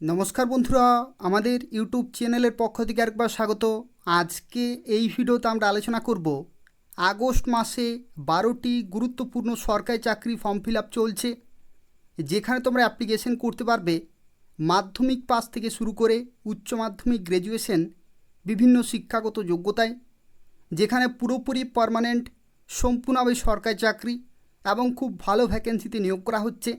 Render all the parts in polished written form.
নমস্কার বন্ধুরা, আমাদের ইউটিউব চ্যানেলের পক্ষ থেকে আরেকবার স্বাগত। আজকে এই ভিডিওতে আমরা আলোচনা করব আগস্ট মাসে 12টি গুরুত্বপূর্ণ সরকারি চাকরি ফর্ম ফিল আপ চলছে, যেখানে তোমরা অ্যাপ্লিকেশন করতে পারবে মাধ্যমিক পাস থেকে শুরু করে উচ্চ মাধ্যমিক গ্র্যাজুয়েশন বিভিন্ন শিক্ষাগত যোগ্যতায়, যেখানে পুরোপুরি পার্মানেন্ট সম্পূর্ণভাবে সরকারি চাকরি এবং খুব ভালো ভ্যাকেন্সিতে নিয়োগ করা হচ্ছে।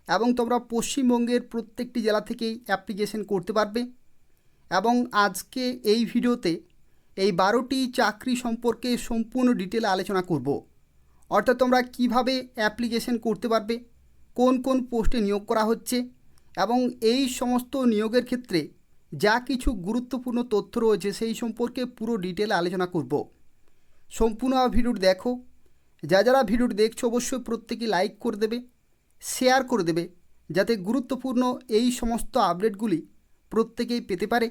এবং তোমরা পশ্চিমবঙ্গের প্রত্যেকটি জেলা থেকেই অ্যাপ্লিকেশন করতে পারবে। এবং আজকে এই ভিডিওতে এই 12টি চাকরি সম্পর্কে সম্পূর্ণ ডিটেলে আলোচনা করব। অর্থাৎ তোমরা কিভাবে অ্যাপ্লিকেশন করতে পারবে, কোন কোন পোস্টে নিয়োগ করা হচ্ছে, এবং এই সমস্ত নিয়োগের ক্ষেত্রে যা কিছু গুরুত্বপূর্ণ তথ্য রয়েছে সেই সম্পর্কে পুরো ডিটেলে আলোচনা করব। সম্পূর্ণ ভিডিওটি দেখো। যারা ভিডিওটি দেখছো অবশ্যই প্রত্যেকেই লাইক করে দেবে, শেয়ার করে দেবে, যাতে গুরুত্বপূর্ণ এই সমস্ত আপডেটগুলি প্রত্যেকেই পেতে পারে।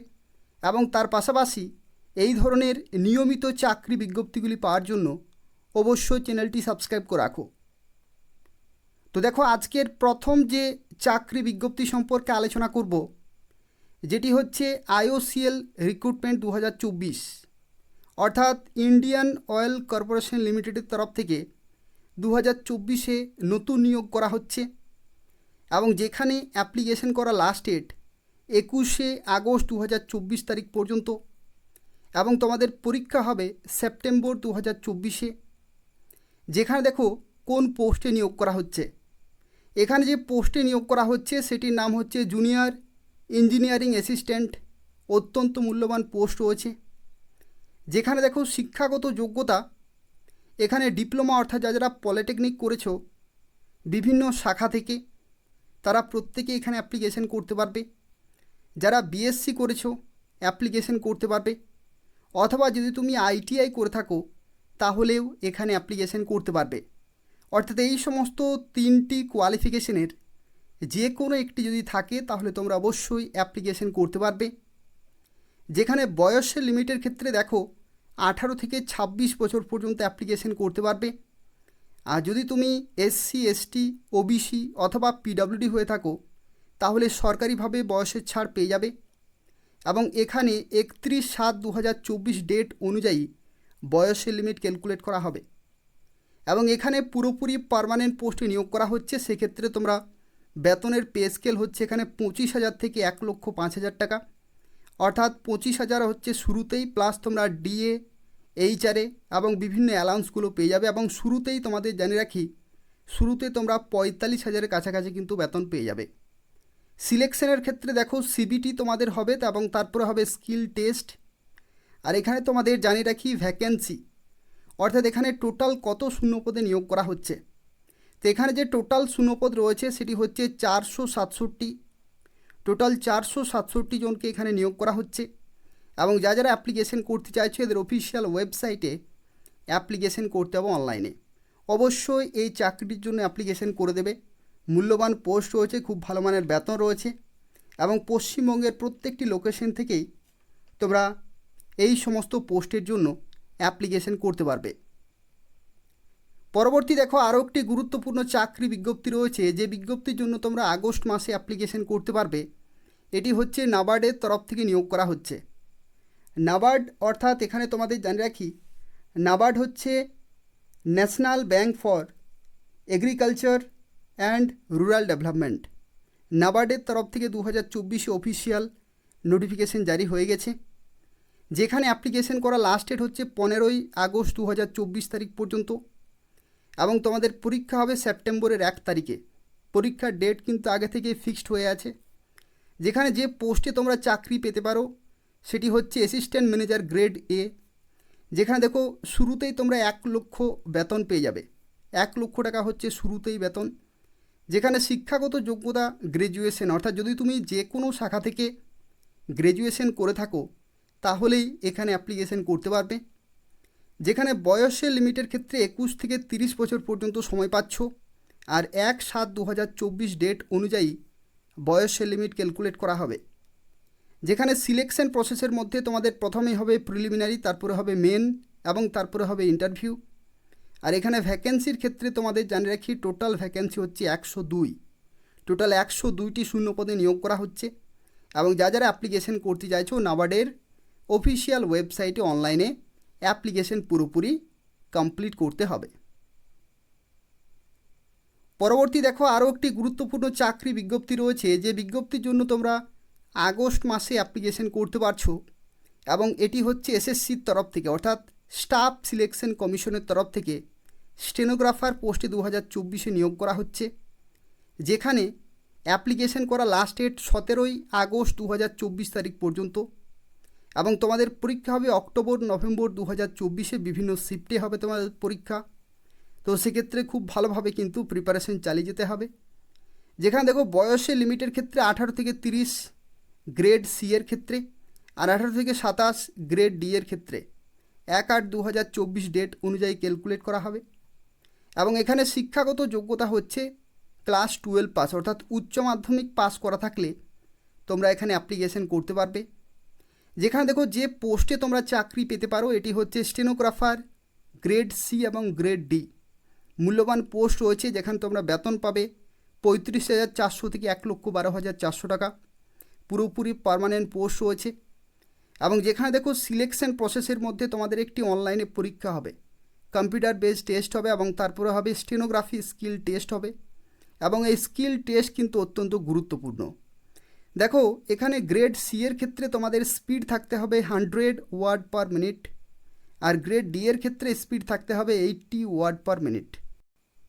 এবং তার পাশাপাশি এই ধরনের নিয়মিত চাকরি বিজ্ঞপ্তিগুলি পাওয়ার জন্য অবশ্যই চ্যানেলটি সাবস্ক্রাইব করে রাখো। তো দেখো, আজকের প্রথম যে চাকরি বিজ্ঞপ্তি সম্পর্কে আলোচনা করব, যেটি হচ্ছে IOCL রিক্রুটমেন্ট 2024, অর্থাৎ ইন্ডিয়ান অয়েল কর্পোরেশন লিমিটেডের তরফ থেকে 2024-এ নতুন নিয়োগ করা হচ্ছে। এবং যেখানে অ্যাপ্লিকেশন করা লাস্ট ডেট 21শে আগস্ট 2024 তারিখ পর্যন্ত, এবং তোমাদের পরীক্ষা হবে সেপ্টেম্বর 2024-এ। যেখানে দেখো কোন পোস্টে নিয়োগ করা হচ্ছে। এখানে যে পোস্টে নিয়োগ করা হচ্ছে সেটির নাম হচ্ছে জুনিয়র ইঞ্জিনিয়ারিং অ্যাসিস্ট্যান্ট। অত্যন্ত মূল্যবান পোস্ট রয়েছে। যেখানে দেখো শিক্ষাগত যোগ্যতা, এখানে ডিপ্লোমা অর্থাৎ যারা পলিটেকনিক করেছো বিভিন্ন শাখা থেকে, তারা প্রত্যেকে এখানে অ্যাপ্লিকেশন করতে পারবে। যারা বিএসসি করেছো অ্যাপ্লিকেশন করতে পারবে, অথবা যদি তুমি ITI করে থাকো তাহলেও এখানে অ্যাপ্লিকেশন করতে পারবে। অর্থাৎ এই সমস্ত 3টি কোয়ালিফিকেশনের যে কোনো একটি যদি থাকে তাহলে তোমরা অবশ্যই অ্যাপ্লিকেশন করতে পারবে। যেখানে বয়সের লিমিটের ক্ষেত্রে দেখো 18 থেকে 26 বছর পর্যন্ত অ্যাপ্লিকেশন করতে পারবে। আর যদি তুমি SC ST OBC অথবা PWD হয়ে থাকো তাহলে সরকারিভাবে বয়সের ছাড় পেয়ে যাবে। এবং এখানে 31/7/2024 ডেট অনুযায়ী বয়সের লিমিট ক্যালকুলেট করা হবে। এবং এখানে পুরোপুরি পার্মানেন্ট পোস্টে নিয়োগ করা হচ্ছে। সেক্ষেত্রে তোমরা বেতনের পে স্কেল হচ্ছে এখানে 25,000 থেকে 1,05,000 টাকা, অর্থাৎ 25,000 হচ্ছে শুরুতেই, প্লাস তোমরা DA HRA এবং বিভিন্ন অ্যালাউন্সগুলো পেয়ে যাবে। এবং শুরুতেই তোমাদের জানিয়ে রাখি, শুরুতে তোমরা 45,000-এর কাছাকাছি কিন্তু বেতন পেয়ে যাবে। সিলেকশনের ক্ষেত্রে দেখো CBT তোমাদের হবে, এবং তারপরে হবে স্কিল টেস্ট। আর এখানে তোমাদের জানিয়ে রাখি ভ্যাকেন্সি, অর্থাৎ এখানে টোটাল কত শূন্যপদে নিয়োগ করা হচ্ছে। তো এখানে যে টোটাল শূন্যপদ রয়েছে সেটি হচ্ছে 467। টোটাল 467 জনকে এখানে নিয়োগ করা হচ্ছে। এবং যারা অ্যাপ্লিকেশন করতে চাইছে এদের অফিসিয়াল ওয়েবসাইটে অ্যাপ্লিকেশন করতে হবে অনলাইনে। অবশ্যই এই চাকরির জন্য অ্যাপ্লিকেশন করে দেবে। মূল্যবান পোস্ট রয়েছে, খুব ভালো মানের বেতন রয়েছে, এবং পশ্চিমবঙ্গের প্রত্যেকটি লোকেশন থেকেই তোমরা এই সমস্ত পোস্টের জন্য অ্যাপ্লিকেশন করতে পারবে। পরবর্তী দেখো আরও একটি গুরুত্বপূর্ণ চাকরি বিজ্ঞপ্তি রয়েছে, যে বিজ্ঞপ্তির জন্য তোমরা আগস্ট মাসে অ্যাপ্লিকেশন করতে পারবে। এটি হচ্ছে নাবার্ডের তরফ থেকে নিয়োগ করা হচ্ছে। নাবার্ড অর্থাৎ এখানে তোমাদের জানিয়ে রাখি, নাবার্ড হচ্ছে national bank for agriculture and rural development. নাবার্ডের তরফ থেকে 2024-এ অফিসিয়াল নোটিফিকেশন জারি হয়ে গেছে। যেখানে অ্যাপ্লিকেশন করা লাস্ট ডেট হচ্ছে 15ই আগস্ট 2024 তারিখ পর্যন্ত। এবং তোমাদের পরীক্ষা হবে সেপ্টেম্বরের 1 তারিখে। পরীক্ষার ডেট কিন্তু আগে থেকে ফিক্সড হয়ে আছে। যেখানে যে পোস্টে তোমরা চাকরি পেতে পারো সেটি হচ্ছে অ্যাসিস্ট্যান্ট ম্যানেজার গ্রেড A। যেখানে দেখো শুরুতেই তোমরা 1 লক্ষ বেতন পেয়ে যাবে। 1 লক্ষ টাকা হচ্ছে শুরুতেই বেতন। যেখানে শিক্ষাগত যোগ্যতা গ্র্যাজুয়েশন, অর্থাৎ যদি তুমি যে কোনো শাখা থেকে গ্র্যাজুয়েশন করে থাকো তাহলেই এখানে অ্যাপ্লিকেশন করতে পারবে। যেখানে বয়সের লিমিটের ক্ষেত্রে 21 থেকে 30 বছর পর্যন্ত সময় পাচ্ছ। আর 1/7/2024 ডেট অনুযায়ী বয়সের লিমিট ক্যালকুলেট করা হবে। যেখানে সিলেকশন প্রসেসের মধ্যে তোমাদের প্রথমেই হবে প্রিলিমিনারি, তারপরে হবে মেন, এবং তারপরে হবে ইন্টারভিউ। আর এখানে ভ্যাকেন্সির ক্ষেত্রে তোমাদের জানিয়ে রাখি, টোটাল ভ্যাকেন্সি হচ্ছে 102। টোটাল 102টি শূন্যপদে নিয়োগ করা হচ্ছে। এবং যারা অ্যাপ্লিকেশন করতে চাইছো নাবার্ডের অফিসিয়াল ওয়েবসাইটে অনলাইনে অ্যাপ্লিকেশন পুরোপুরি কমপ্লিট করতে হবে। পরবর্তী দেখো আরও একটি গুরুত্বপূর্ণ চাকরি বিজ্ঞপ্তি রয়েছে, যে বিজ্ঞপ্তির জন্য তোমরা আগস্ট মাসে অ্যাপ্লিকেশন করতে পারছো, এবং এটি হচ্ছে এসএসসির তরফ থেকে অর্থাৎ স্টাফ সিলেকশন কমিশনের তরফ থেকে স্টেনোগ্রাফার পোস্টে 2024 নিয়োগ করা হচ্ছে, যেখানে অ্যাপ্লিকেশন করা লাস্ট ডেট 17 আগস্ট 2024 তারিখ পর্যন্ত, এবং তোমাদের পরীক্ষা হবে অক্টোবর নভেম্বর 2024 বিভিন্ন শিফটে হবে তোমাদের পরীক্ষা। তো সেক্ষেত্রে খুব ভালোভাবে কিন্তু প্রিপারেশন চালিয়ে যেতে হবে। যেখানে দেখো বয়সের লিমিটের ক্ষেত্রে 18 থেকে 30 গ্রেড সি এর ক্ষেত্রে, আর 18 থেকে 27 গ্রেড ডি এর ক্ষেত্রে 1/8/2024 ডেট অনুযায়ী ক্যালকুলেট করা হবে। এবং এখানে শিক্ষাগত যোগ্যতা হচ্ছে ক্লাস 12 পাস, অর্থাৎ উচ্চ মাধ্যমিক পাস করা থাকলে তোমরা এখানে অ্যাপ্লিকেশন করতে পারবে। যেখানে দেখো যে পোস্টে তোমরা চাকরি পেতে পারো এটি হচ্ছে স্টেনোগ্রাফার গ্রেড সি এবং গ্রেড ডি। মূল্যবান পোস্ট রয়েছে, যেখানে তোমরা বেতন পাবে 35,400 থেকে 1,12,400 টাকা। পুরোপুরি পার্মানেন্ট পোস্ট রয়েছে। এবং যেখানে দেখো সিলেকশন প্রসেসের মধ্যে তোমাদের একটি অনলাইনে পরীক্ষা হবে, কম্পিউটার বেসড টেস্ট হবে, এবং তারপরে হবে স্টেনোগ্রাফি স্কিল টেস্ট হবে। এবং এই স্কিল টেস্ট কিন্তু অত্যন্ত গুরুত্বপূর্ণ। দেখো এখানে গ্রেড সি এর ক্ষেত্রে তোমাদের স্পিড থাকতে হবে 100 ওয়ার্ড পার মিনিট, আর গ্রেড ডি এর ক্ষেত্রে স্পিড থাকতে হবে 80 ওয়ার্ড পার মিনিট।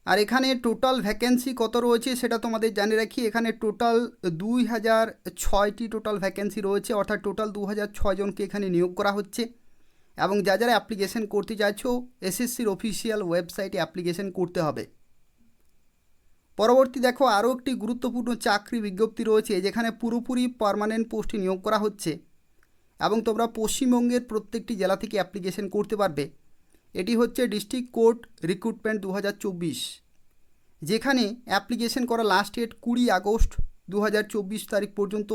আর এখানে টোটাল ভ্যাকেন্সি কত রয়েছে সেটা তোমাদের জানিয়ে রাখি। এখানে টোটাল 2006টি টোটাল ভ্যাকেন্সি রয়েছে, অর্থাৎ টোটাল 2006 জনকে এখানে নিয়োগ করা হচ্ছে। এবং যারা অ্যাপ্লিকেশন করতে চাইছো এসএসসির অফিসিয়াল ওয়েবসাইটে অ্যাপ্লিকেশন করতে হবে। পরবর্তী দেখো আরও একটি গুরুত্বপূর্ণ চাকরি বিজ্ঞপ্তি রয়েছে, যেখানে পুরোপুরি পার্মানেন্ট পোস্টে নিয়োগ করা হচ্ছে, এবং তোমরা পশ্চিমবঙ্গের প্রত্যেকটি জেলা থেকে অ্যাপ্লিকেশন করতে পারবে। এটি হচ্ছে ডিস্ট্রিক্ট কোর্ট রিক্রুটমেন্ট 2024, যেখানে অ্যাপ্লিকেশন করা লাস্ট ডেট 20 আগস্ট 2024 তারিখ পর্যন্ত।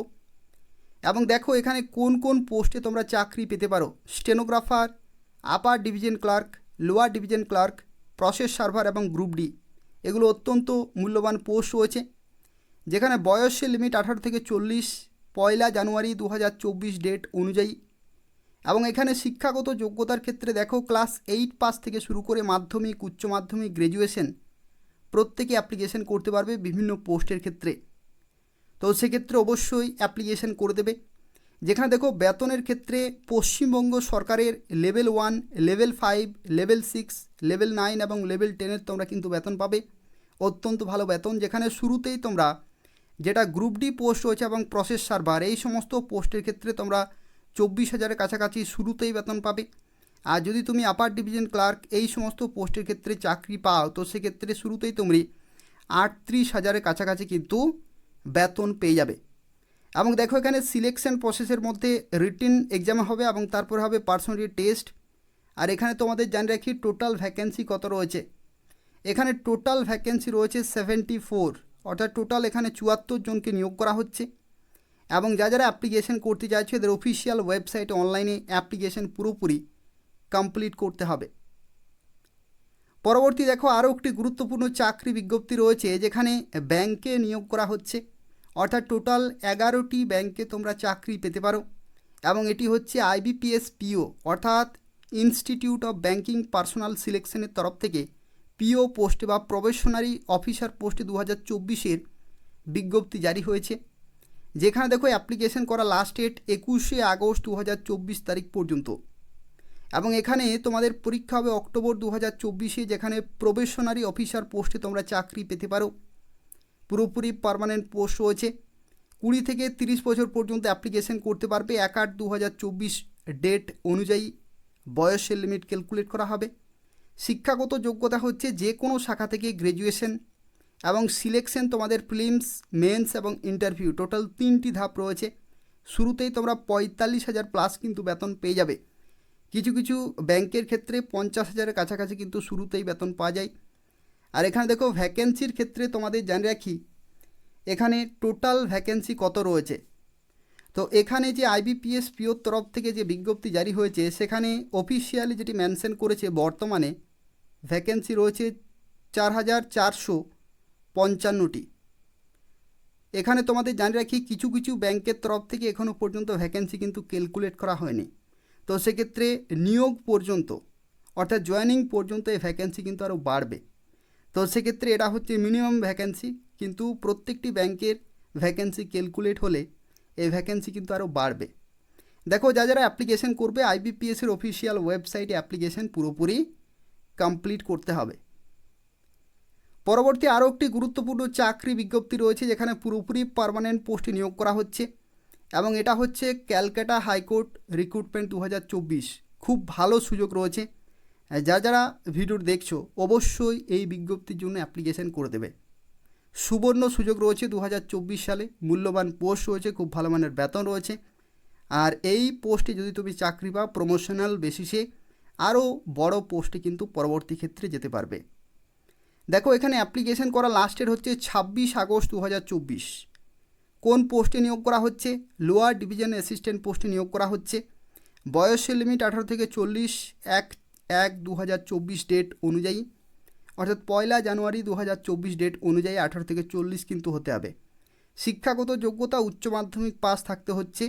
এবং দেখো এখানে কোন কোন পোস্টে তোমরা চাকরি পেতে পারো। Stenographer, upper division clerk, lower division clerk, process server এবং গ্রুপ ডি, এগুলো অত্যন্ত মূল্যবান পোস্ট রয়েছে। যেখানে বয়সের লিমিট 18 থেকে 40, 1 জানুয়ারি 2024 ডেট অনুযায়ী। এবং এখানে শিক্ষাগত যোগ্যতার ক্ষেত্রে দেখো ক্লাস 8 পাস থেকে শুরু করে মাধ্যমিক, উচ্চ মাধ্যমিক, গ্র্যাজুয়েশন প্রত্যেকে অ্যাপ্লিকেশন করতে পারবে বিভিন্ন পোস্টের ক্ষেত্রে। তো সেক্ষেত্রে অবশ্যই অ্যাপ্লিকেশন করে দেবে। যেখানে দেখো বেতনের ক্ষেত্রে পশ্চিমবঙ্গ সরকারের লেভেল 1, লেভেল 5, লেভেল 6, লেভেল 9 এবং লেভেল 10-এর তোমরা কিন্তু বেতন পাবে, অত্যন্ত ভালো বেতন। যেখানে শুরুতেই তোমরা যেটা গ্রুপ ডি পোস্ট রয়েছে এবং প্রসেস সার্ভার, এই সমস্ত পোস্টের ক্ষেত্রে তোমরা 24,000-এর কাছাকাছি শুরুতেই বেতন পাবে। আর যদি তুমি আপার ডিভিশন ক্লার্ক এই সমস্ত পোস্টের ক্ষেত্রে চাকরি পাও, তো সেক্ষেত্রে শুরুতেই তুমি 38,000-এর কাছাকাছি কিন্তু বেতন পেয়ে যাবে। এবং দেখো এখানে সিলেকশন প্রসেসের মধ্যে রিটিন এক্সাম হবে, এবং তারপর হবে পার্সোনালিটি টেস্ট। আর এখানে তোমাদের জানিয়ে রাখি টোটাল ভ্যাকেন্সি কত রয়েছে। এখানে টোটাল ভ্যাকেন্সি রয়েছে 74, অর্থাৎ টোটাল এখানে 74 জনকে নিয়োগ করা হচ্ছে। এবং যারা অ্যাপ্লিকেশন করতে চাইছে এদের অফিসিয়াল ওয়েবসাইটে অনলাইনে অ্যাপ্লিকেশন পুরোপুরি কমপ্লিট করতে হবে। পরবর্তী দেখো আরও একটি গুরুত্বপূর্ণ চাকরি বিজ্ঞপ্তি রয়েছে, যেখানে ব্যাংকে নিয়োগ করা হচ্ছে, অর্থাৎ টোটাল 11টি ব্যাংকে তোমরা চাকরি পেতে পারো। এবং এটি হচ্ছে আইবিপিএস পিও, অর্থাৎ ইনস্টিটিউট অফ ব্যাংকিং পার্সোনাল সিলেকশনের তরফ থেকে পিও পোস্টে বা প্রবেশনারি অফিসার পোস্টে 2024-এর বিজ্ঞপ্তি জারি হয়েছে। যেখানে দেখো অ্যাপ্লিকেশন করা লাস্ট ডেট 21 আগস্ট 2024 তারিখ পর্যন্ত। এবং এখানে তোমাদের পরীক্ষা হবে অক্টোবর 2024-এ, যেখানে প্রবেশনারি অফিসার পোস্টে তোমরা চাকরি পেতে পারো। পুরোপুরি পার্মানেন্ট পোস্ট রয়েছে। 20 থেকে 30 বছর পর্যন্ত অ্যাপ্লিকেশন করতে পারবে। 1/8/2024 ডেট অনুযায়ী বয়সের লিমিট ক্যালকুলেট করা হবে। শিক্ষাগত যোগ্যতা হচ্ছে যে কোনো শাখা থেকে গ্র্যাজুয়েশন, এবং সিলেকশন তোমাদের প্রিলিমস, মেন্স এবং ইন্টারভিউ, টোটাল 3টি ধাপ রয়েছে। শুরুতেই তোমরা 45,000 প্লাস কিন্তু বেতন পেয়ে যাবে। কিছু কিছু ব্যাংকের ক্ষেত্রে 50,000-এর কাছাকাছি কিন্তু শুরুতেই বেতন পাওয়া যায়। আর এখানে দেখো ভ্যাকেন্সির ক্ষেত্রে তোমাদের জানিয়ে রাখি এখানে টোটাল ভ্যাকেন্সি কত রয়েছে। তো এখানে যে আইবিপিএস পিওর তরফ থেকে যে বিজ্ঞপ্তি জারি হয়েছে, সেখানে অফিসিয়ালি যেটি মেনশন করেছে বর্তমানে ভ্যাকেন্সি রয়েছে 4,455টি। এখানে তোমাদের জানিয়ে রাখি কিছু কিছু ব্যাংকের তরফ থেকে এখনও পর্যন্ত ভ্যাকেন্সি কিন্তু ক্যালকুলেট করা হয়নি। তো সেক্ষেত্রে নিয়োগ পর্যন্ত অর্থাৎ জয়েনিং পর্যন্ত এই ভ্যাকেন্সি কিন্তু আরও বাড়বে। তো সেক্ষেত্রে এটা হচ্ছে মিনিমাম ভ্যাকেন্সি, কিন্তু প্রত্যেকটি ব্যাংকের ভ্যাকেন্সি ক্যালকুলেট হলে এই ভ্যাকেন্সি কিন্তু আরও বাড়বে। দেখো যারা অ্যাপ্লিকেশন করবে আইবিপিএসের অফিসিয়াল ওয়েবসাইটে অ্যাপ্লিকেশন পুরোপুরি কমপ্লিট করতে হবে। পরবর্তী আরও একটি গুরুত্বপূর্ণ চাকরি বিজ্ঞপ্তি রয়েছে যেখানে পুরোপুরি পার্মানেন্ট পোস্টে নিয়োগ করা হচ্ছে এবং এটা হচ্ছে ক্যালকাটা হাইকোর্ট রিক্রুটমেন্ট 2024। খুব ভালো সুযোগ রয়েছে। যারা ভিডিও দেখছো অবশ্যই এই বিজ্ঞপ্তির জন্য অ্যাপ্লিকেশন করে দেবে। সুবর্ণ সুযোগ রয়েছে 2024 সালে, মূল্যবান পোস্ট রয়েছে, খুব ভালো মানের বেতন রয়েছে। আর এই পোস্টে যদি তুমি চাকরি পাও প্রমোশনাল বেসিসে আরও বড় পোস্টে কিন্তু পরবর্তী ক্ষেত্রে যেতে পারবে। দেখো এখানে অ্যাপ্লিকেশন করা লাস্ট ডেট হচ্ছে 26 আগস্ট 2024। কোন পোস্টে নিয়োগ করা হচ্ছে? লোয়ার ডিভিশন অ্যাসিস্ট্যান্ট পোস্টে নিয়োগ করা হচ্ছে। বয়সের লিমিট 18 থেকে 40, 1/1/2024 ডেট অনুযায়ী, অর্থাৎ 1 জানুয়ারি 2024 ডেট অনুযায়ী 18 থেকে 40 কিন্তু হতে হবে। শিক্ষাগত যোগ্যতা উচ্চ মাধ্যমিক পাস থাকতে হচ্ছে।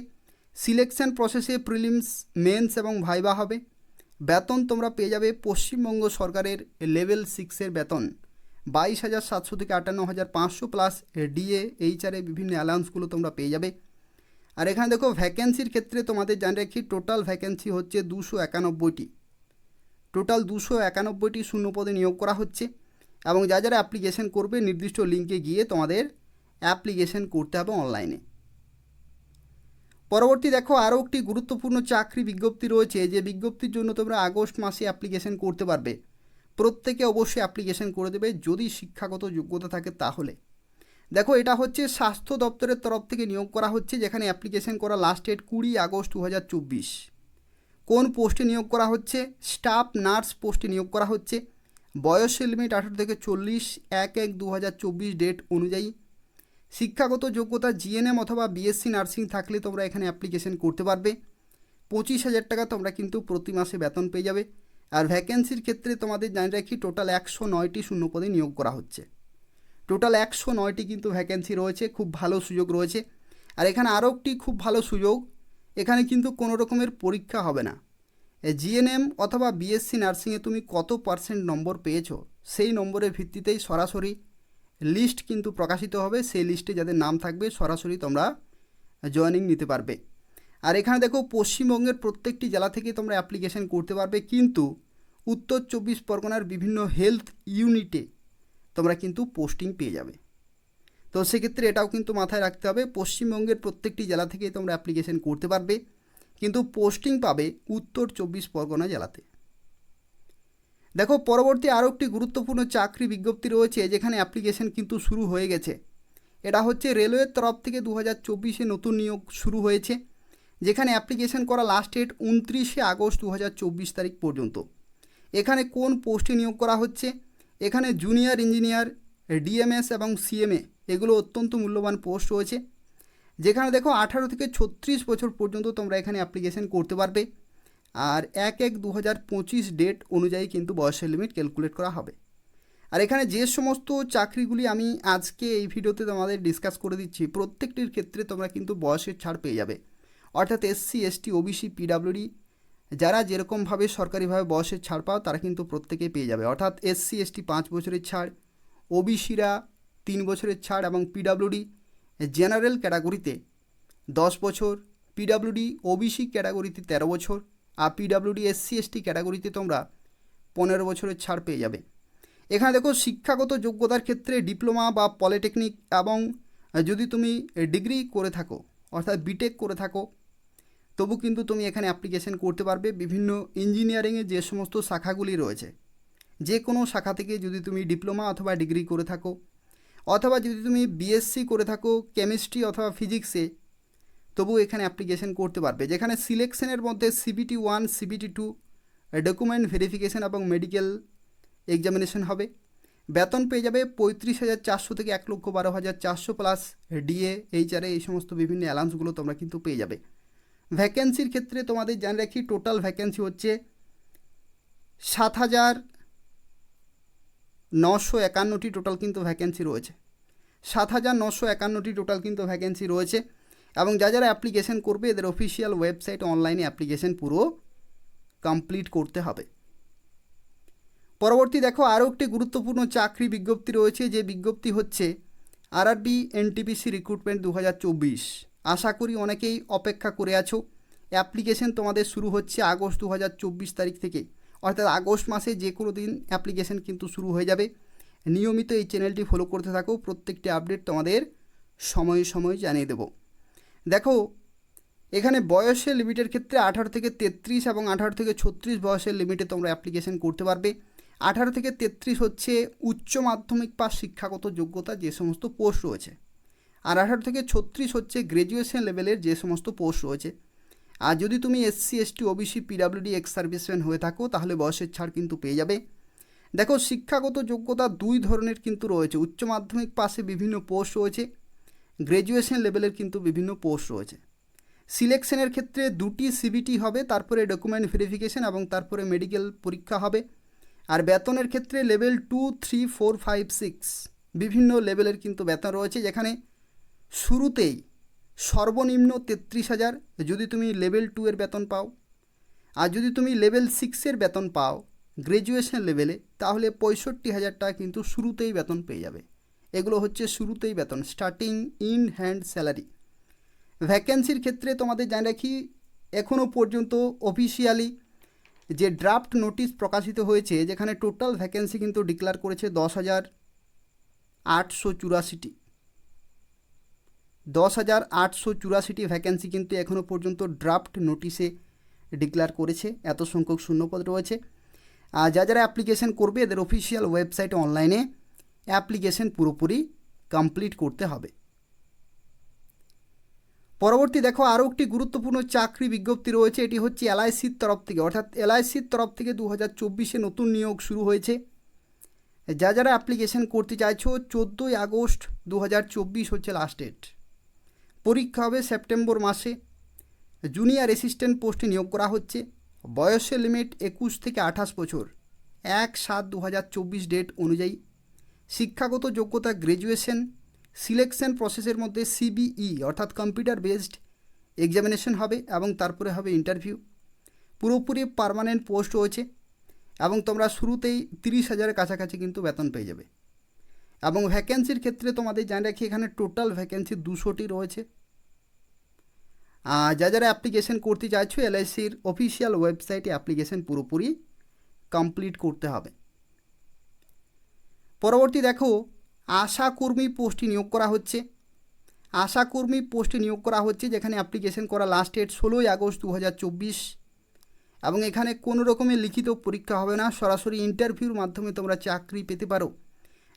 সিলেকশন প্রসেসে প্রিলিমস, মেন্স এবং ভাইবা হবে। বেতন তোমরা পেয়ে যাবে পশ্চিমবঙ্গ সরকারের লেভেল 6-এর বেতন 22,700 থেকে 58,500 প্লাস ডিএ এইচআরএ বিভিন্ন অ্যালাউন্সগুলো তোমরা পেয়ে যাবে। আর এখানে দেখো ভ্যাকেন্সির ক্ষেত্রে তোমাদের জানিয়ে রাখি টোটাল ভ্যাকেন্সি হচ্ছে 291টি। টোটাল 291টি শূন্য পদে নিয়োগ করা হচ্ছে এবং যারা অ্যাপ্লিকেশন করবে নির্দিষ্ট লিঙ্কে গিয়ে তোমাদের অ্যাপ্লিকেশন করতে হবে অনলাইনে। পরবর্তী দেখো আরও একটি গুরুত্বপূর্ণ চাকরি বিজ্ঞপ্তি রয়েছে যে বিজ্ঞপ্তির জন্য তোমরা আগস্ট মাসে অ্যাপ্লিকেশন করতে পারবে। প্রত্যেকে অবশ্যই অ্যাপ্লিকেশন করে দেবে যদি শিক্ষাগত যোগ্যতা থাকে তাহলে। দেখো এটা হচ্ছে স্বাস্থ্য দপ্তরের তরফ থেকে নিয়োগ করা হচ্ছে যেখানে অ্যাপ্লিকেশন করা লাস্ট ডেট 20 আগস্ট 2024। কোন পোস্টে নিয়োগ করা হচ্ছে? স্টাফ নার্স পোস্টে নিয়োগ করা হচ্ছে। বয়সের লিমিট 18 থেকে 40, 1/1/2024 ডেট অনুযায়ী। শিক্ষাগত যোগ্যতা জিএনএম অথবা বিএসসি নার্সিং থাকলে তোমরা এখানে অ্যাপ্লিকেশন করতে পারবে। 25,000 টাকা তোমরা কিন্তু প্রতি মাসে বেতন পেয়ে যাবে। আর ভ্যাকেন্সির ক্ষেত্রে তোমাদের জানিয়ে রাখি টোটাল 109টি শূন্যপদে নিয়োগ করা হচ্ছে। টোটাল 109টি কিন্তু ভ্যাকেন্সি রয়েছে, খুব ভালো সুযোগ রয়েছে। আর এখানে আরও একটি খুব ভালো সুযোগ, এখানে কিন্তু কোনো রকমের পরীক্ষা হবে না। জিএনএম অথবা বিএসসি নার্সিংয়ে তুমি কত % নম্বর পেয়েছো সেই নম্বরের ভিত্তিতেই সরাসরি লিস্ট কিন্তু প্রকাশিত হবে। সেই লিস্টে যাদের নাম থাকবে সরাসরি তোমরা জয়েনিং নিতে পারবে। আর এখানে দেখো পশ্চিমবঙ্গের প্রত্যেকটি জেলা থেকে তোমরা অ্যাপ্লিকেশন করতে পারবে, কিন্তু উত্তর 24 পরগনার বিভিন্ন হেলথ ইউনিটে তোমরা কিন্তু পোস্টিং পেয়ে যাবে। তো সেক্ষেত্রে এটাও কিন্তু মাথায় রাখতে হবে, পশ্চিমবঙ্গের প্রত্যেকটি জেলা থেকেই তোমরা অ্যাপ্লিকেশন করতে পারবে, কিন্তু পোস্টিং পাবে উত্তর 24 পরগনা জেলাতে। দেখো পরবর্তী আরও একটি গুরুত্বপূর্ণ চাকরি বিজ্ঞপ্তি রয়েছে যেখানে অ্যাপ্লিকেশন কিন্তু শুরু হয়ে গেছে। এটা হচ্ছে রেলওয়ের তরফ থেকে 2024-এ নতুন নিয়োগ শুরু হয়েছে যেখানে অ্যাপ্লিকেশন করা লাস্ট ডেট 29 আগস্ট 2024 তারিখ পর্যন্ত। এখানে কোন পোস্টে নিয়োগ করা হচ্ছে? এখানে জুনিয়র ইঞ্জিনিয়ার, ডিএমএস এবং সিএমএ এগুলো অত্যন্ত মূল্যবান পোস্ট রয়েছে যেখানে দেখো 18 থেকে 36 বছর পর্যন্ত তোমরা এখানে অ্যাপ্লিকেশন করতে পারবে। আর 1/1/2025 ডেট অনুযায়ী কিন্তু বয়সের লিমিট ক্যালকুলেট করা হবে। আর এখানে যে সমস্ত চাকরিগুলি আমি আজকে এই ভিডিওতে তোমাদের ডিসকাস করে দিচ্ছি প্রত্যেকটির ক্ষেত্রে তোমরা কিন্তু বয়সের ছাড় পেয়ে যাবে। অর্থাৎ এসসি, এসটি, ওবিসি, পিডাব্লিউডি যারা যেরকমভাবে সরকারিভাবে বয়সের ছাড় পাও তারা কিন্তু প্রত্যেকেই পেয়ে যাবে। অর্থাৎ এসসি, এসটি 5 বছরের ছাড়, ওবিসিরা 3 বছরের ছাড় এবং পিডাব্লিউডি জেনারেল ক্যাটাগরিতে 10 বছর, পিডাব্লিউডি ওবিসি ক্যাটাগরিতে 13 বছর, আর পিডাব্লিউডি এসসি, এসটি ক্যাটাগরিতে তোমরা 15 বছরের ছাড় পেয়ে যাবে। এখানে দেখো শিক্ষাগত যোগ্যতার ক্ষেত্রে ডিপ্লোমা বা পলিটেকনিক এবং যদি তুমি ডিগ্রি করে থাকো অর্থাৎ বিটেক করে থাকো তবু কিন্তু তুমি এখানে অ্যাপ্লিকেশন করতে পারবে। বিভিন্ন ইঞ্জিনিয়ারিংয়ে যে সমস্ত শাখাগুলি রয়েছে যে কোনো শাখা থেকে যদি তুমি ডিপ্লোমা অথবা ডিগ্রি করে থাকো অথবা যদি তুমি বিএসসি করে থাকো কেমিস্ট্রি অথবা ফিজিক্সে তবু এখানে অ্যাপ্লিকেশন করতে পারবে। যেখানে সিলেকশনের মধ্যে CBT 1, CBT 2 ডকুমেন্ট ভেরিফিকেশন এবং মেডিকেল এক্সামিনেশন হবে। বেতন পেয়ে যাবে 35,400 থেকে 1,12,400 প্লাস ডিএ এইচআরএ এই সমস্ত বিভিন্ন অ্যালাউন্সগুলো তোমরা কিন্তু পেয়ে যাবে। ভ্যাকেন্সির ক্ষেত্রে তোমাদের জানিয়ে রাখি টোটাল ভ্যাকেন্সি হচ্ছে 7,951টি টোটাল কিন্তু ভ্যাকেন্সি রয়েছে। 7,951টি টোটাল কিন্তু ভ্যাকেন্সি রয়েছে। এবং যারা অ্যাপ্লিকেশন করবে এদের অফিসিয়াল ওয়েবসাইট অনলাইনে অ্যাপ্লিকেশন পুরো কমপ্লিট করতে হবে। পরবর্তী দেখো আরও একটি গুরুত্বপূর্ণ চাকরি বিজ্ঞপ্তি রয়েছে, যে বিজ্ঞপ্তি হচ্ছে আরআরবি এনটিপিসি রিক্রুটমেন্ট 2024। আশা করি অনেকেই অপেক্ষা করে আছো। অ্যাপ্লিকেশন তোমাদের শুরু হচ্ছে আগস্ট 2024 তারিখ থেকে, অর্থাৎ আগস্ট মাসে যে কোনো দিন অ্যাপ্লিকেশন কিন্তু শুরু হয়ে যাবে। নিয়মিত এই চ্যানেলটি ফলো করতে থাকো, প্রত্যেকটি আপডেট তোমাদের সময়ে সময়ে জানিয়ে দেব। দেখো এখানে বয়সের লিমিটের ক্ষেত্রে 18 থেকে 33 এবং 18 থেকে 36 বয়সের লিমিটে তোমরা অ্যাপ্লিকেশন করতে পারবে। 18 থেকে 33 হচ্ছে উচ্চ মাধ্যমিক পাস শিক্ষাগত যোগ্যতা যে সমস্ত পোস্ট রয়েছে, আর 18 থেকে 36 হচ্ছে গ্র্যাজুয়েশন লেভেলের যে সমস্ত পোস্ট রয়েছে। আর যদি তুমি SC ST OBC PWD ex serviceman হয়ে থাকো তাহলে বয়সের ছাড় কিন্তু পেয়ে যাবে। দেখো শিক্ষাগত যোগ্যতা দুই ধরনের কিন্তু রয়েছে, উচ্চ মাধ্যমিক পাশে বিভিন্ন পোস্ট রয়েছে, গ্র্যাজুয়েশন লেভেলের কিন্তু বিভিন্ন পোস্ট রয়েছে। সিলেকশনের ক্ষেত্রে 2টি CBT হবে, তারপরে ডকুমেন্ট ভেরিফিকেশন এবং তারপরে মেডিকেল পরীক্ষা হবে। আর বেতনের ক্ষেত্রে লেভেল 2, 3, 4, 5, 6 বিভিন্ন লেভেলের কিন্তু বেতন রয়েছে, যেখানে শুরুতেই সর্বনিম্ন 33,000 যদি তুমি লেভেল 2 এর বেতন পাও, আর যদি তুমি লেভেল 6 এর বেতন পাও গ্র্যাজুয়েশন লেভেলে তাহলে 65,000 টাকা কিন্তু শুরুতেই বেতন পেয়ে যাবে। এগুলো হচ্ছে শুরুতেই বেতন, স্টার্টিং ইন হ্যান্ড স্যালারি। ভ্যাকেন্সির ক্ষেত্রে তোমাদের জানিয়ে রাখি এখনও পর্যন্ত অফিসিয়ালি যে ড্রাফট নোটিশ প্রকাশিত হয়েছে, যেখানে টোটাল ভ্যাকেন্সি কিন্তু ডিক্লেয়ার করেছে 10,884টি। 10,884টি ভ্যাকেন্সি কিন্তু এখনও পর্যন্ত ড্রাফট নোটিশে ডিক্লেয়ার করেছে, এত সংখ্যক শূন্যপদ রয়েছে। আর যারা অ্যাপ্লিকেশন করবে এদের অফিসিয়াল ওয়েবসাইটে অনলাইনে অ্যাপ্লিকেশন পুরোপুরি কমপ্লিট করতে হবে। পরবর্তী দেখো আরও একটি গুরুত্বপূর্ণ চাকরি বিজ্ঞপ্তি রয়েছে, এটি হচ্ছে LICর তরফ থেকে, অর্থাৎ LICর তরফ থেকে 2024-এ নতুন নিয়োগ শুরু হয়েছে। যারা অ্যাপ্লিকেশন করতে চাইছো 14 আগস্ট 2024 হচ্ছে লাস্ট ডেট। পরীক্ষা হবে সেপ্টেম্বর মাসে। জুনিয়র অ্যাসিস্ট্যান্ট পোস্টে নিয়োগ করা হচ্ছে। বয়সের লিমিট 21 থেকে 28 বছর, 1/7/2024 ডেট অনুযায়ী। শিক্ষাগত যোগ্যতা গ্র্যাজুয়েশন। সিলেকশন প্রসেসের মধ্যে CBE অর্থাৎ কম্পিউটার বেসড এক্সামিনেশন হবে এবং তারপরে হবে ইন্টারভিউ। পুরোপুরি পার্মানেন্ট পোস্ট রয়েছে এবং তোমরা শুরুতেই 30,000-এর কাছাকাছি কিন্তু বেতন পেয়ে যাবে। এবং ভ্যাকেন্সির ক্ষেত্রে তোমাদের জানিয়ে রাখি এখানে টোটাল ভ্যাকেন্সি 200টি রয়েছে। যারা অ্যাপ্লিকেশন করতে চাইছো LICর অফিসিয়াল ওয়েবসাইটে অ্যাপ্লিকেশন পুরোপুরি কমপ্লিট করতে হবে। পরবর্তী দেখো আশাকর্মী পোস্টে নিয়োগ করা হচ্ছে। আশাকর্মী পোস্টে নিয়োগ করা হচ্ছে, যেখানে অ্যাপ্লিকেশন করা লাস্ট ডেট 16 আগস্ট 2024 এবং এখানে কোনো রকমের লিখিত পরীক্ষা হবে না, সরাসরি ইন্টারভিউর মাধ্যমে তোমরা চাকরি পেতে পারো,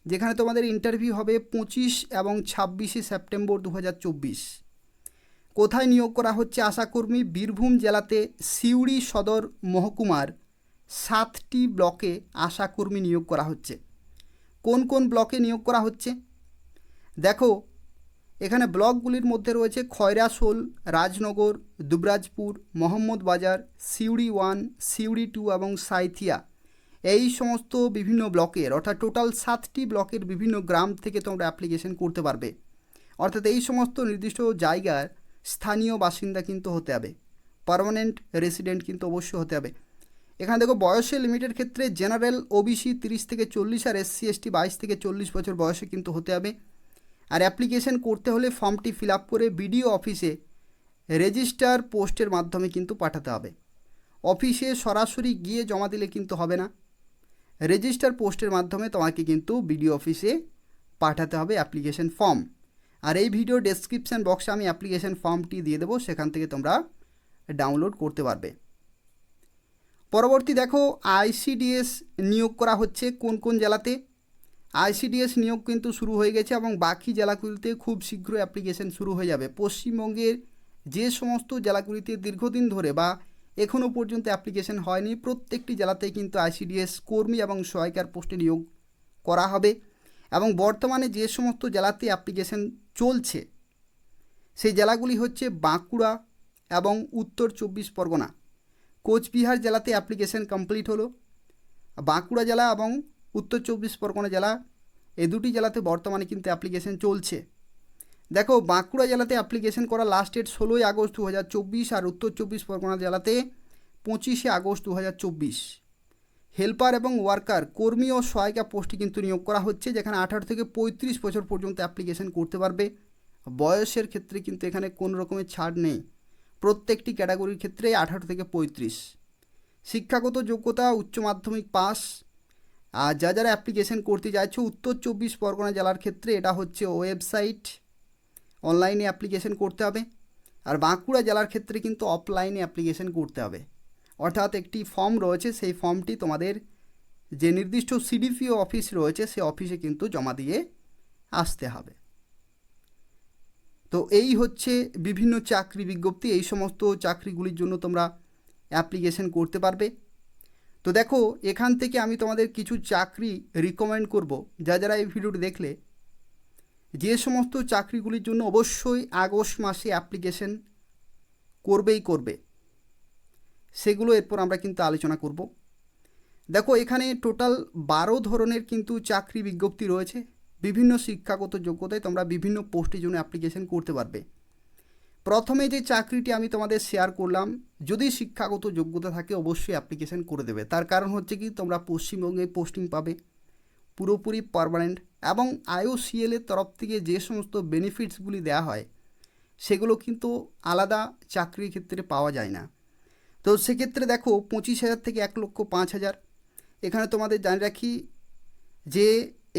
যেখানে তোমাদের ইন্টারভিউ হবে 25 এবং 26 সেপ্টেম্বর 2024। কোথায় নিয়োগ করা হচ্ছে আশাকর্মী? বীরভূম জেলাতে সিউড়ি সদর মহকুমার 7টি ব্লকে আশাকর্মী নিয়োগ করা হচ্ছে। কোন কোন ব্লকে নিয়োগ করা হচ্ছে দেখো, এখানে ব্লকগুলির মধ্যে রয়েছে খয়রাশোল, রাজনগর, দুবরাজপুর, মোহাম্মদ বাজার, সিউড়ি 1, সিউড়ি 2 এবং সাঁইথিয়া। এই সমস্ত বিভিন্ন ব্লকের অর্থাৎ টোটাল 7টি ব্লকের বিভিন্ন গ্রাম থেকে তোমরা অ্যাপ্লিকেশন করতে পারবে। অর্থাৎ এই সমস্ত নির্দিষ্ট জায়গার স্থানীয় বাসিন্দা কিন্তু হতে হবে, পার্মানেন্ট রেসিডেন্ট কিন্তু অবশ্যই হতে হবে। এখানে দেখো বয়সের লিমিটের ক্ষেত্রে জেনারেল OBC 30 থেকে 40 আর SC ST 22 থেকে 40 বছর বয়সে কিন্তু হতে হবে। আর অ্যাপ্লিকেশন করতে হলে ফর্মটি ফিল আপ করে BDO অফিসে রেজিস্টার পোস্টের মাধ্যমে কিন্তু পাঠাতে হবে। অফিসে সরাসরি গিয়ে জমা দিলে কিন্তু হবে না, রেজিস্টার পোস্টের মাধ্যমে তোমাকে কিন্তু BDO অফিসে পাঠাতে হবে অ্যাপ্লিকেশন ফর্ম। আর এই ভিডিও ডেসক্রিপশান বক্সে আমি অ্যাপ্লিকেশন ফর্মটি দিয়ে দেবো, সেখান থেকে তোমরা ডাউনলোড করতে পারবে। পরবর্তী দেখো ICDS নিয়োগ করা হচ্ছে কোন কোন জেলাতে। ICDS নিয়োগ কিন্তু শুরু হয়ে গেছে এবং বাকি জেলাগুলিতে খুব শীঘ্র অ্যাপ্লিকেশন শুরু হয়ে যাবে। পশ্চিমবঙ্গের যে সমস্ত জেলাগুলিতে দীর্ঘদিন ধরে বা এখনও পর্যন্ত অ্যাপ্লিকেশন হয়নি, প্রত্যেকটি জেলাতেই কিন্তু ICDS কর্মী এবং সহায়িকার পোস্টে নিয়োগ করা হবে। এবং বর্তমানে যে সমস্ত জেলাতে অ্যাপ্লিকেশন চলছে সেই জেলাগুলি হচ্ছে বাঁকুড়া এবং উত্তর 24 পরগনা। কোচবিহার জেলাতে অ্যাপ্লিকেশন কমপ্লিট হলো। বাঁকুড়া জেলা এবং উত্তর 24 পরগনা জেলা এই দুটি জেলাতে বর্তমানে কিন্তু অ্যাপ্লিকেশন চলছে। দেখো, বাঁকুড়া জেলাতে অ্যাপ্লিকেশন করা লাস্ট ডেট 16ই আগস্ট 2024, আর উত্তর 24 পরগনা জেলাতে 25শে আগস্ট 2024। হেল্পার এবং ওয়ার্কার, কর্মী ও সহায়িকা পোস্টে কিন্তু নিয়োগ করা হচ্ছে, যেখানে 18 থেকে 35 বছর পর্যন্ত অ্যাপ্লিকেশন করতে পারবে। বয়সের ক্ষেত্রে কিন্তু এখানে কোনো রকমের ছাড় নেই, প্রত্যেকটি ক্যাটাগরির ক্ষেত্রে 18 থেকে 35। শিক্ষাগত যোগ্যতা উচ্চ মাধ্যমিক পাস। আর যারা অ্যাপ্লিকেশন করতে চাইছো উত্তর 24 পরগনা জেলার ক্ষেত্রে এটা হচ্ছে ওয়েবসাইট, অনলাইনে অ্যাপ্লিকেশন করতে হবে। আর বাঁকুড়া জেলার ক্ষেত্রে কিন্তু অফলাইনে অ্যাপ্লিকেশন করতে হবে, অর্থাৎ একটি ফর্ম রয়েছে, সেই ফর্মটি তোমাদের যে নির্দিষ্ট সিডিপিও অফিস রয়েছে সেই অফিসে কিন্তু জমা দিয়ে আসতে হবে। তো এই হচ্ছে বিভিন্ন চাকরি বিজ্ঞপ্তি, এই সমস্ত চাকরিগুলির জন্য তোমরা অ্যাপ্লিকেশন করতে পারবে। তো দেখো, এখান থেকে আমি তোমাদের কিছু চাকরি রিকমেন্ড করব, যারা এই ভিডিওটি দেখলে যে সমস্ত চাকরিগুলির জন্য অবশ্যই আগস্ট মাসে অ্যাপ্লিকেশন করবে, সেগুলো এরপর আমরা কিন্তু আলোচনা করব। দেখো, এখানে টোটাল 12 ধরনের কিন্তু চাকরি বিজ্ঞপ্তি রয়েছে। বিভিন্ন শিক্ষাগত যোগ্যতায় তোমরা বিভিন্ন পোস্টের জন্য অ্যাপ্লিকেশন করতে পারবে। প্রথমে যে চাকরিটি আমি তোমাদের শেয়ার করলাম, যদি শিক্ষাগত যোগ্যতা থাকে অবশ্যই অ্যাপ্লিকেশন করে দেবে। তার কারণ হচ্ছে কি, তোমরা পশ্চিমবঙ্গে পোস্টিং পাবে পুরোপুরি পার্মানেন্ট, এবং IOCL এর তরফ থেকে যে সমস্ত বেনিফিটসগুলি দেওয়া হয় সেগুলো কিন্তু আলাদা চাকরির ক্ষেত্রে পাওয়া যায় না। তো সেক্ষেত্রে দেখো, 25,000 থেকে 1,05,000। এখানে তোমাদের জানিয়ে রাখি যে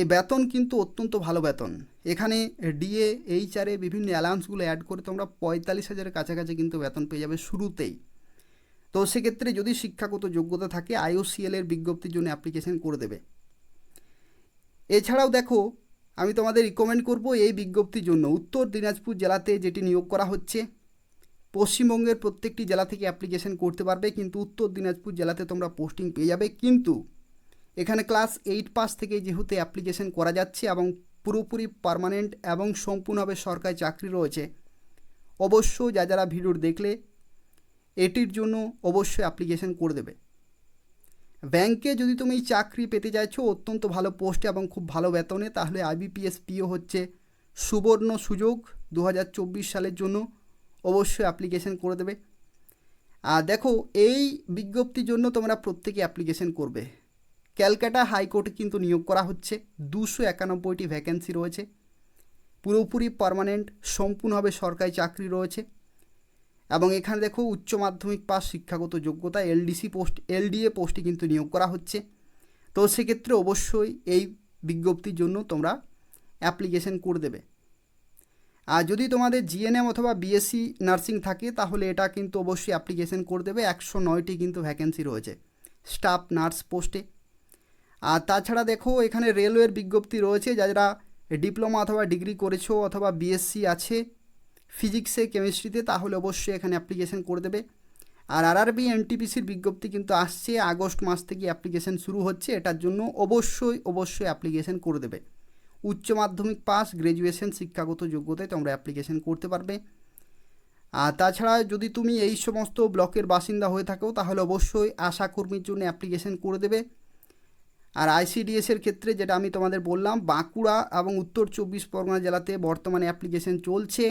এই বেতন কিন্তু অত্যন্ত ভালো বেতন। এখানে ডিএ, HR বিভিন্ন অ্যালাউন্সগুলো অ্যাড করে তোমরা 45,000-এর কাছাকাছি কিন্তু বেতন পেয়ে যাবে শুরুতেই। তো সেক্ষেত্রে যদি শিক্ষাগত যোগ্যতা থাকে IOCL এর বিজ্ঞপ্তির জন্য অ্যাপ্লিকেশন করে দেবে। এছাড়াও দেখো, আমি তোমাদের রিকমেন্ড করব এই বিজ্ঞপ্তির জন্য উত্তর দিনাজপুর জেলাতে যেটি নিয়োগ করা হচ্ছে। পশ্চিমবঙ্গের প্রত্যেকটি জেলা থেকে অ্যাপ্লিকেশন করতে পারবে, কিন্তু উত্তর দিনাজপুর জেলাতে তোমরা পোস্টিং পেয়ে যাবে। কিন্তু এখানে ক্লাস 8 পাস থেকে যেহেতু অ্যাপ্লিকেশন করা যাচ্ছে এবং পুরোপুরি পার্মানেন্ট এবং সম্পূর্ণভাবে সরকারি চাকরি রয়েছে, অবশ্যই যারা ভিডিও দেখলে এটির জন্য অবশ্যই অ্যাপ্লিকেশন করে দেবে। ব্যাংকে যদি তুমি চাকরি পেতে চাইছো অত্যন্ত ভালো পোস্টে এবং খুব ভালো বেতনে, তাহলে IBPS PO হচ্ছে সুবর্ণ সুযোগ 2024 সালের জন্য, অবশ্যই অ্যাপ্লিকেশন করে দেবে। আর দেখো, এই বিজ্ঞপ্তির জন্য তোমরা প্রত্যেকে অ্যাপ্লিকেশন করবে। ক্যালকাটা হাইকোর্টে কিন্তু নিয়োগ করা হচ্ছে, 291টি ভ্যাকেন্সি রয়েছে, পুরোপুরি পার্মানেন্ট সম্পূর্ণভাবে সরকারি চাকরি রয়েছে। এবং এখানে দেখো, উচ্চ মাধ্যমিক পাস শিক্ষাগত যোগ্যতা LDA পোস্টে কিন্তু নিয়োগ করা হচ্ছে। তো সেক্ষেত্রে অবশ্যই এই বিজ্ঞপ্তির জন্য তোমরা অ্যাপ্লিকেশন করে দেবে। আর যদি তোমাদের GNM অথবা BSc নার্সিং থাকে তাহলে এটা কিন্তু অবশ্যই অ্যাপ্লিকেশন করে দেবে। 109টি কিন্তু ভ্যাকেন্সি রয়েছে স্টাফ নার্স পোস্টে। আর তাছাড়া দেখো, এখানে রেলওয়ের বিজ্ঞপ্তি রয়েছে, যারা ডিপ্লোমা অথবা ডিগ্রি করেছো অথবা BSc আছে ফিজিক্সে কেমিস্ট্রিতে, তাহলে অবশ্যই এখানে অ্যাপ্লিকেশন করে দেবে। আর RRB NTPCর বিজ্ঞপ্তি কিন্তু আসছে, আগস্ট মাস থেকে অ্যাপ্লিকেশন শুরু হচ্ছে, এটার জন্য অবশ্যই অ্যাপ্লিকেশন করে দেবে। উচ্চ মাধ্যমিক পাস, গ্র্যাজুয়েশন শিক্ষাগত যোগ্যতায় তোমরা অ্যাপ্লিকেশন করতে পারবে। আর তাছাড়া যদি তুমি এই সমস্ত ব্লকের বাসিন্দা হয়ে থাকো তাহলে অবশ্যই আশাকর্মীর জন্য অ্যাপ্লিকেশন করে দেবে। আর ICDS-এর ক্ষেত্রে যেটা আমি তোমাদের বললাম, বাঁকুড়া এবং উত্তর 24 পরগনা জেলাতে বর্তমানে অ্যাপ্লিকেশন চলছে,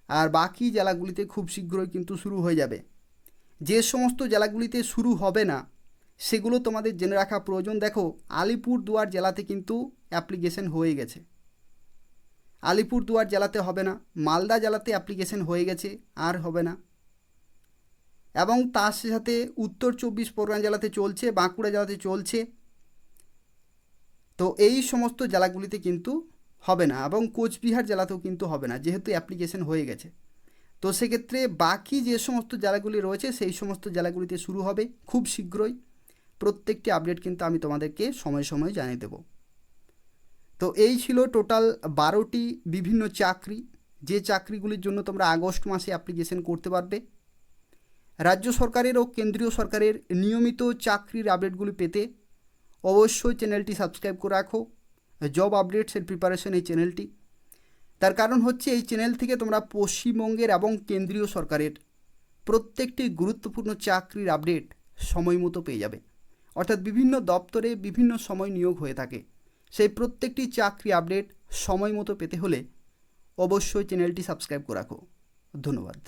আর বাকি জেলাগুলিতে খুব শীঘ্রই কিন্তু শুরু হয়ে যাবে। যে সমস্ত জেলাগুলিতে শুরু হবে না সেগুলো তোমাদের জেনে রাখা প্রয়োজন। দেখো, আলিপুরদুয়ার জেলাতে কিন্তু অ্যাপ্লিকেশন হয়ে গেছে, আলিপুরদুয়ার জেলাতে হবে না। মালদা জেলাতে অ্যাপ্লিকেশন হয়ে গেছে, আর হবে না। এবং তার সাথে উত্তর 24 পরগনা জেলাতে চলছে, বাঁকুড়া জেলাতে চলছে। তো এই সমস্ত জেলাগুলিতে কিন্তু হবে না, এবং কোচবিহার জেলাতেও কিন্তু হবে না, যেহেতু অ্যাপ্লিকেশন হয়ে গেছে। তো সেক্ষেত্রে বাকি যে সমস্ত জেলাগুলি রয়েছে সেই সমস্ত জেলাগুলিতে শুরু হবে খুব শীঘ্রই। প্রত্যেকটি আপডেট কিন্তু আমি তোমাদেরকে সময় সময় জানিয়ে দেব। তো এই ছিল টোটাল 12টি বিভিন্ন চাকরি, যে চাকরিগুলির জন্য তোমরা আগস্ট মাসে অ্যাপ্লিকেশন করতে পারবে। রাজ্য সরকারের ও কেন্দ্রীয় সরকারের নিয়মিত চাকরির আপডেটগুলি পেতে অবশ্যই চ্যানেলটি সাবস্ক্রাইব করে রাখো। জব আপডেটসের প্রিপারেশন এই চ্যানেলটি, তার কারণ হচ্ছে এই চ্যানেল থেকে তোমরা পশ্চিমবঙ্গের এবং কেন্দ্রীয় সরকারের প্রত্যেকটি গুরুত্বপূর্ণ চাকরির আপডেট সময় মতো পেয়ে যাবে। অর্থাৎ বিভিন্ন দপ্তরে বিভিন্ন সময় নিয়োগ হয়ে থাকে, সেই প্রত্যেকটি চাকরি আপডেট সময় মতো পেতে হলে অবশ্যই চ্যানেলটি সাবস্ক্রাইব করে রাখো। ধন্যবাদ।